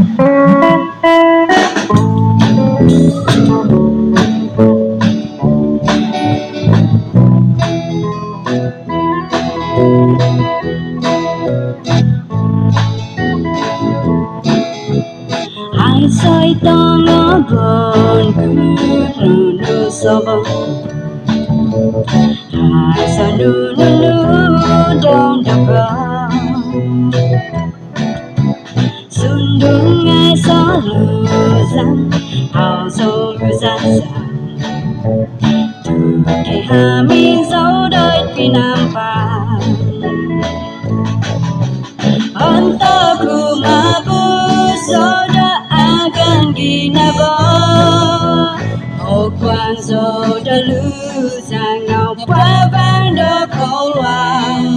Ai sai tanga bon ku nu sabang ai sa nu don da ba sundung ai sa lu zan ao zo lu zan zan tu ki Hamin dấu đôi Penampang Antaku mabu soda akan ginabo Okuan soda luzang au pabang do kolwang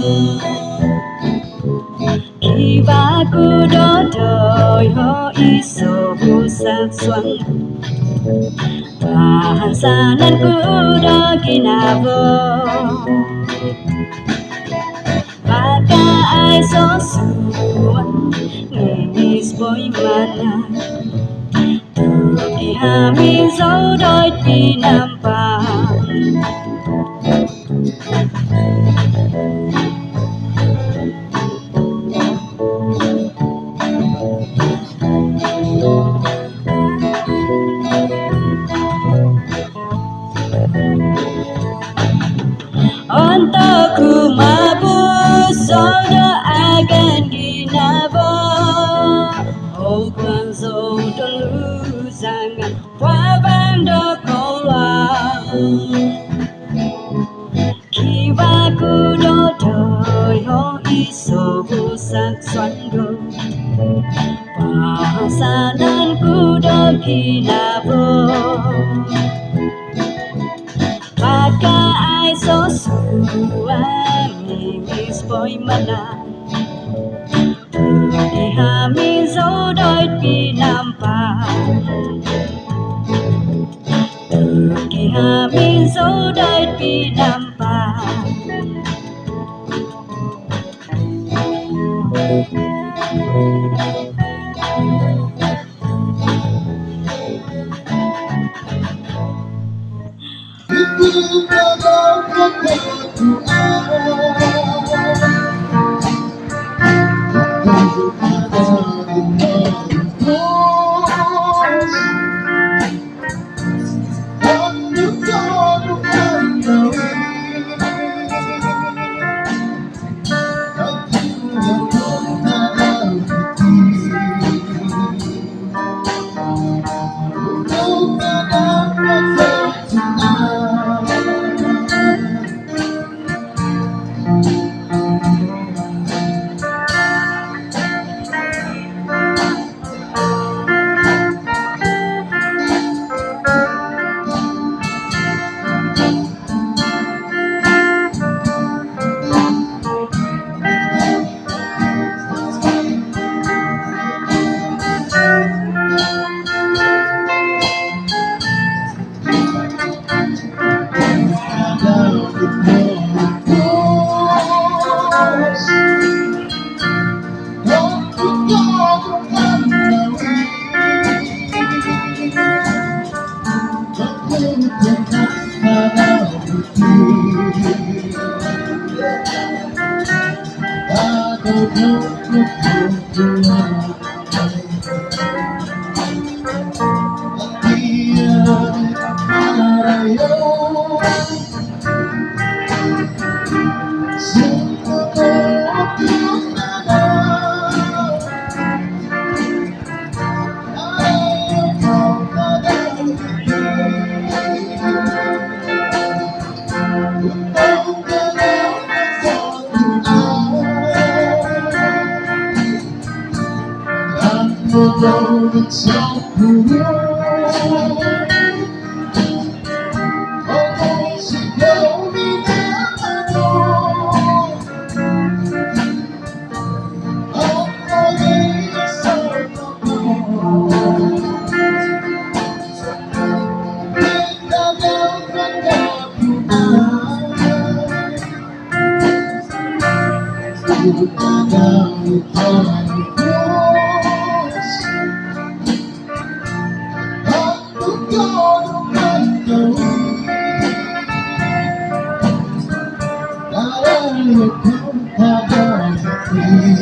Kibaku do doi ho iso busak suang Bahasananku do ginabo Maka ai so suan Ngis boy mana Tuki Hamin dấu đôi Penampang Ontoku mabu soda akan ginabo Okuan soda luzangan wabang do kolwang Kibaku do doi ho iso busak swando Bahasananku do ginabo Maka ai so suan Ngis boy mana Tuki Hamin dấu đôi Penampang Tuki Hamin dấu đôi Penampang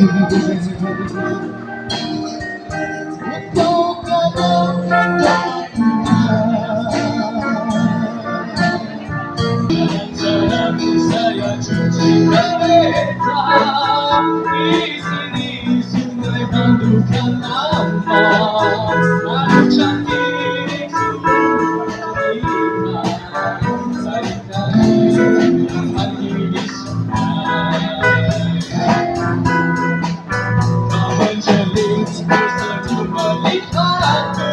Saya cuci kereta di sini sungai bandukan lama, aduh cantik Sulika, saya kan mandi di sungai. Kau menjeling tersenyum melihatku,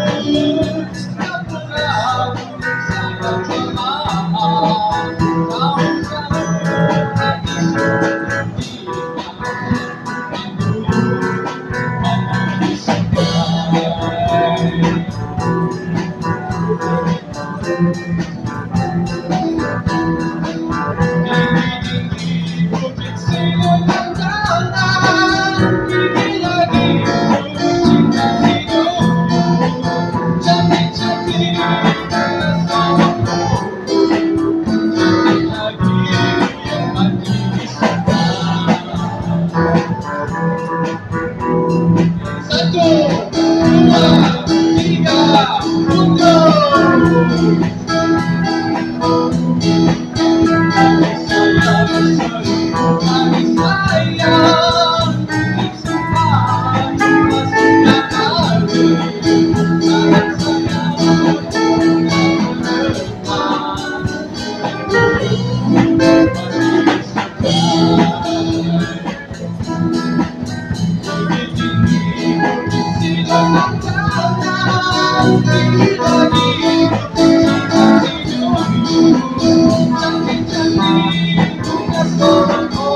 aku ragu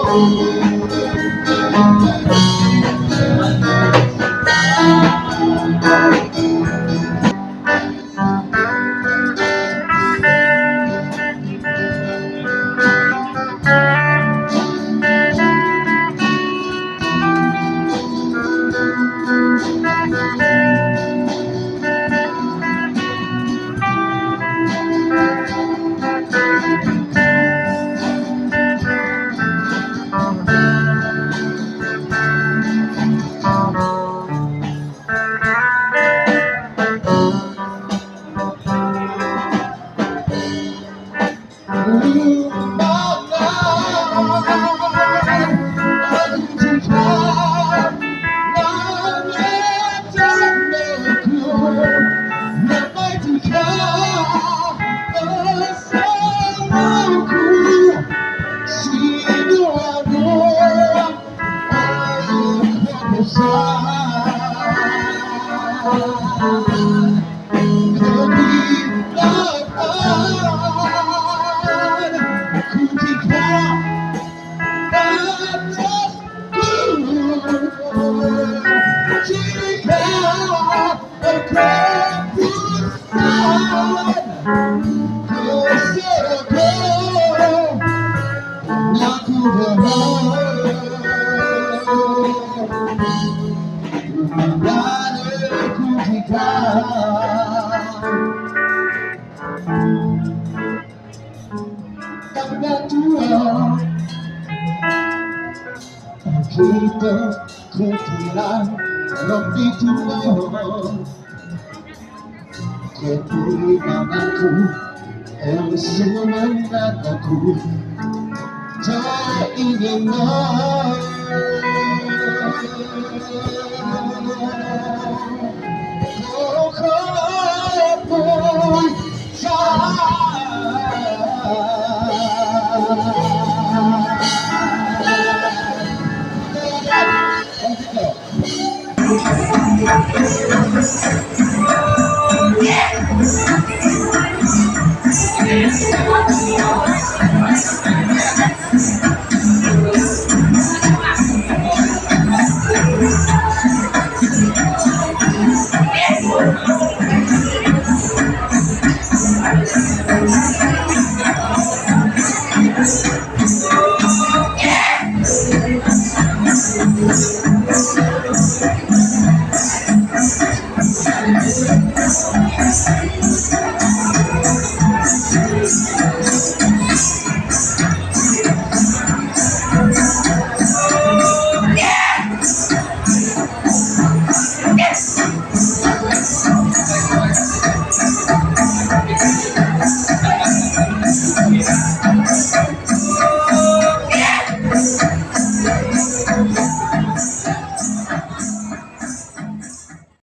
saya jemaah. Kau Kita ketilang lebih tua kehilanganku semangatku tak ingin kau pun